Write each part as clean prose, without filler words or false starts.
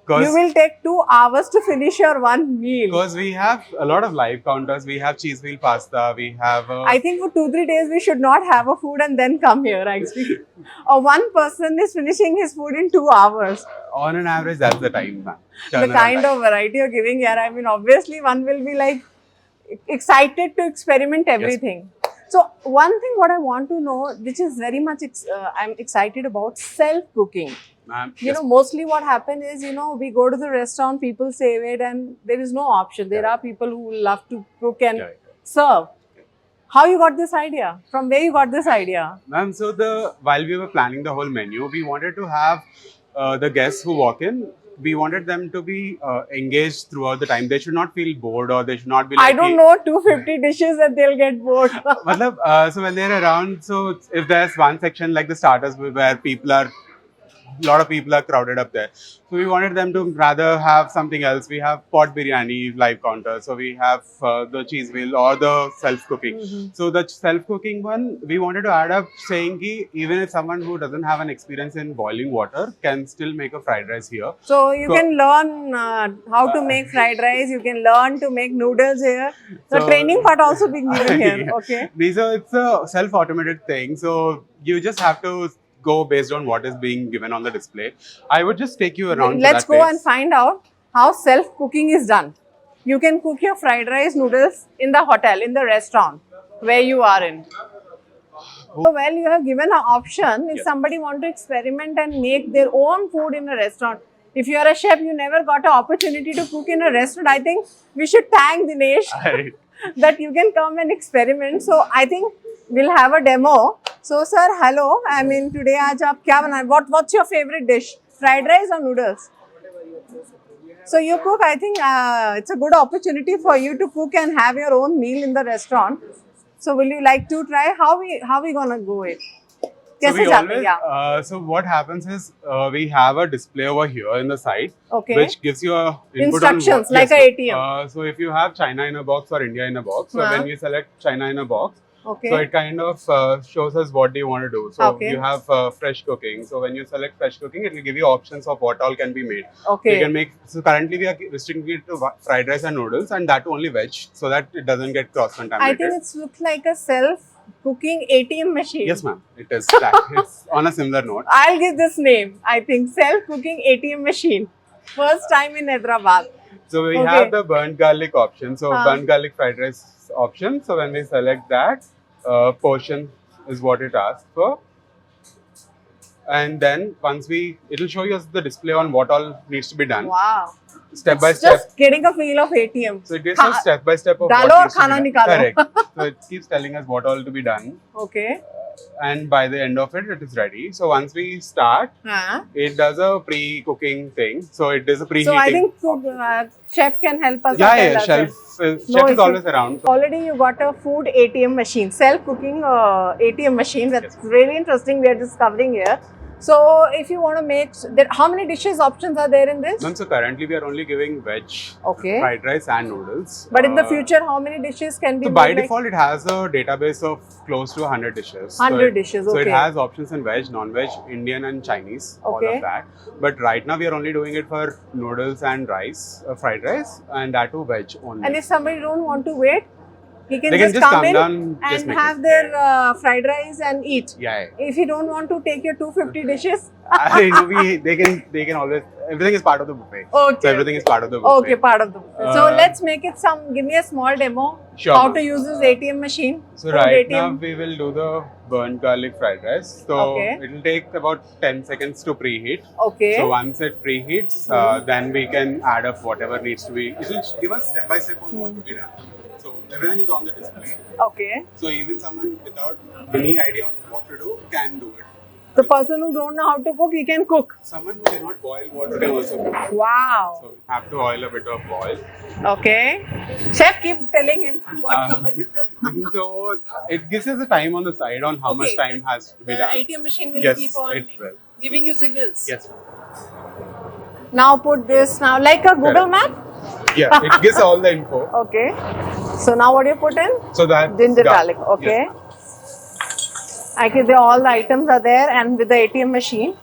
You will take 2 hours to finish your one meal. Because we have a lot of live counters. We have cheese wheel pasta. We have. I think for 2-3 days we should not have a food and then come here actually. Or one person is finishing his food in 2 hours. On an average, that's the time, ma'am. The kind of variety you're giving here, I mean, obviously one will be like excited to experiment everything. So one thing what I want to know, which is very much I'm excited about, self-cooking. You know, mostly what happens is, you know, we go to the restaurant, people save it and there is no option. There are people who love to cook and serve. How you got this idea? From where you got this idea? Ma'am, so while we were planning the whole menu, we wanted to have the guests who walk in, we wanted them to be engaged throughout the time. They should not feel bored or they should not be like... I don't know 250 dishes and they'll get bored. So when they're around, so if there's one section like the starters where a lot of people are crowded up there. So we wanted them to rather have something else. We have pot biryani live counter. So we have the cheese wheel or the self-cooking. So the self-cooking one, we wanted to add up saying ki even if someone who doesn't have an experience in boiling water can still make a fried rice here. So you can learn how to make fried rice. You can learn to make noodles here. The training part also being given here. Okay. It's a self-automated thing. So you just have to go based on what is being given on the display. I would just take you around. Let's go and find out how self-cooking is done. You can cook your fried rice noodles in the hotel, in the restaurant where you are in. So, well, you have given an option if somebody want to experiment and make their own food in a restaurant. If you are a chef, you never got an opportunity to cook in a restaurant. I think we should thank Dinesh that you can come and experiment. So I think we'll have a demo. So sir, hello. I mean today aaj aap kya bana? What's your favorite dish? Fried rice or noodles? So you cook. I think it's a good opportunity for you to cook and have your own meal in the restaurant. So will you like to try? How we gonna go it? So what happens is we have a display over here in the side, which gives you a instructions like a ATM. So if you have China in a box or India in a box, so when you select China in a box, so it kind of shows us what do you want to do. So you have fresh cooking. So when you select fresh cooking, it will give you options of what all can be made. You can make. So currently we are restricting it to fried rice and noodles, and that only veg, so that it doesn't get cross-contaminated. I think it looks like a self-cooking ATM machine. Yes, ma'am. It is. It's on a similar note. I'll give this name. I think self-cooking ATM machine. First time in Hyderabad. So we have the burnt garlic option. So burnt garlic fried rice option. So when we select that, portion is what it asks for. And then once it will show you the display on what all needs to be done. Wow. Step by step. Just getting a feel of ATM. So it gives us step by step of Dalo what needs khana to be nikalo. done. Correct. So it keeps telling us what all to be done. Okay. And by the end of it, it is ready. So once we start, it does a pre-cooking thing. So it is a preheating. So I think chef can help us. Chef is always around. Already you got a food ATM machine, self-cooking ATM machine. That's really interesting. We are discovering here. So if you want to make, how many dishes options are there in this? Ma'am, so currently we are only giving veg, fried rice and noodles. But in the future, how many dishes can be So by default, it has a database of close to 100 dishes. 100 dishes, So it has options in veg, non-veg, Indian and Chinese, all of that. But right now we are only doing it for noodles and rice, fried rice, and that too veg only. And if somebody don't want to wait, they can just come in and have their fried rice and eat. If you don't want to take your 250 dishes, they can always. Everything is part of the buffet. So everything is part of the buffet. Okay, part of the buffet. So let's make it give me a small demo. Sure. How to use this ATM machine. So right now we will do the burnt garlic fried rice. So it will take about 10 seconds to preheat. So once it preheats, then we can add up whatever needs to be. It will give us step by step on what to be done. So everything is on the display. So even someone without any idea on what to do can do it. The person who don't know how to cook, he can cook. Someone who cannot boil water can also cook. Wow. So you have to oil a bit of oil. Chef, keep telling him what to do. So it gives us a time on the side on how much time has to be done. The ATM machine will keep on giving you signals. Yes. Now put this like a Google map. Yeah, it gives all the info. So now what do you put in? So that ginger garlic. All the items are there and with the ATM machine.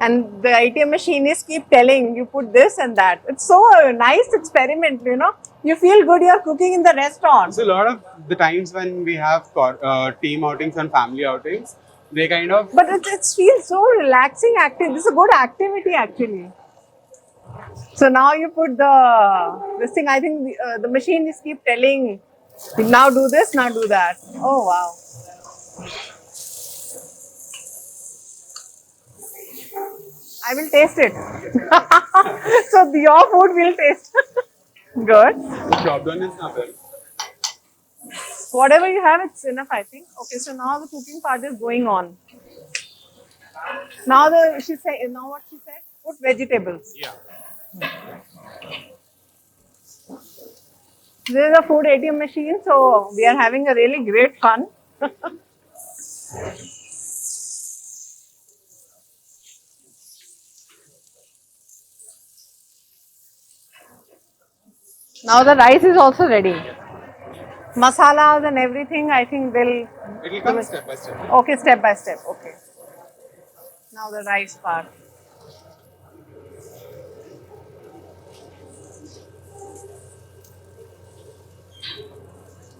And the ATM machinists keep telling you put this and that. It's so a nice experiment, you know. You feel good you're cooking in the restaurant. So a lot of the times when we have team outings and family outings, they kind of But it feels so relaxing active. This is a good activity actually. So now you put this thing. I think the machinists keep telling, now do this, now do that. Oh wow. I will taste it. So your food will taste good. chopped onions are there. Whatever you have, it's enough, I think. Okay, so now the cooking part is going on. Now what she said? Put vegetables. Yeah. This is a food ATM machine, so we are having a really great fun. Now the rice is also ready. Masalas and everything, I think they'll. It will come step by step. Okay, step by step. Okay. Now the rice part.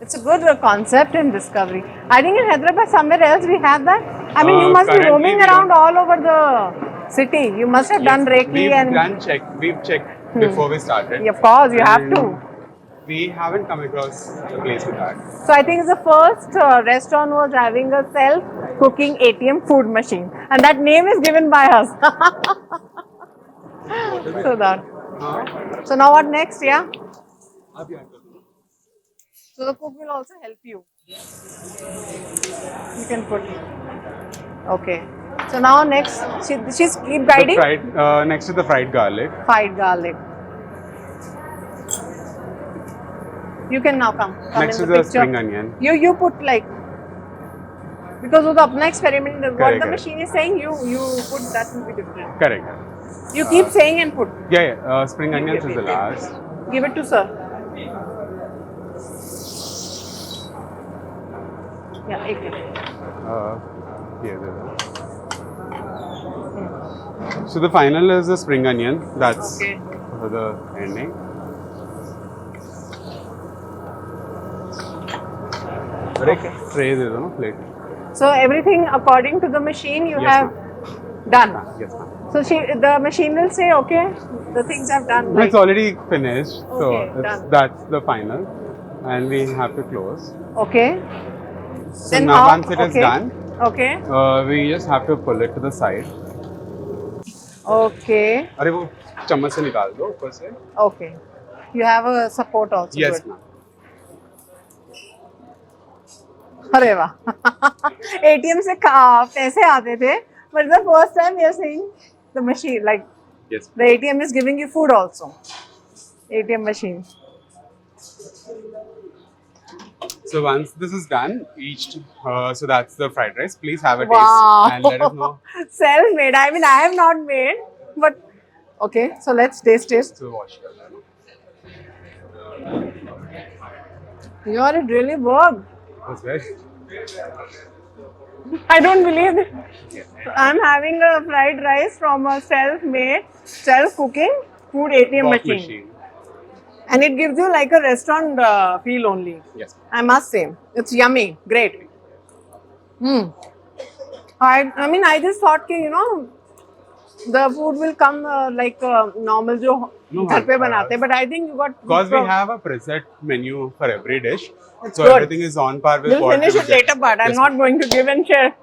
It's a good concept and discovery. I think in Hyderabad, somewhere else we have that. I mean, you must be Currently roaming we around don't. all over the city. You must have done Reiki and. We've checked before we started. Yeah, of course, you have to. And we haven't come across a place with that. So I think it's the first restaurant was having a self-cooking ATM food machine, and that name is given by us. So that. So now what next? Yeah. So the cook will also help you. You can put. Okay. So now next, she's keep guiding. Next to the fried garlic. Fried garlic. You can now come Next in to the the picture. spring onion. You put like, because of the apna experiment, what Correct, the correct. machine is saying, you put that will be different. Correct. You keep saying and put. Yeah. Spring onions is the last. Give it to sir. Yeah, एक minute. So the final is the spring onion. That's Okay. the ending. Okay. Tray दे दो ना plate. So everything according to the machine you Yes, have done. Yes, ma'am. So the machine will say, okay, the things I've done. It's already finished, so Okay, done. that's the final, and we have to close. Okay. So Then now how? once it is Okay. done, Okay. we just have to pull it to the side. Okay. अरे वो चम्मच से निकाल दो ऊपर से. Okay. You have a support also. Yes, Good. ma'am. अरे वाह. ATM से पैसे आते थे, but the first time we are seeing the machine, like Yes. the ATM is giving you food also. ATM machine. So once this is done, so that's the fried rice. Please have a Wow. taste and let us know. Self-made. I mean, I am not made, but okay. So let's taste it. So wash it. It really worked. That's right. I don't believe it. I'm having a fried rice from a self-made, self-cooking food ATM Walk machine. And it gives you like a restaurant feel only. Yes. I must say. It's yummy. Great. I mean, I just thought, the food will come like normal jo घर पे बनाते हैं, but I think you got. Because we have a preset menu for every dish, so good. everything is on par with We'll what finish we it get. later, but I'm Yes, not going to give and share.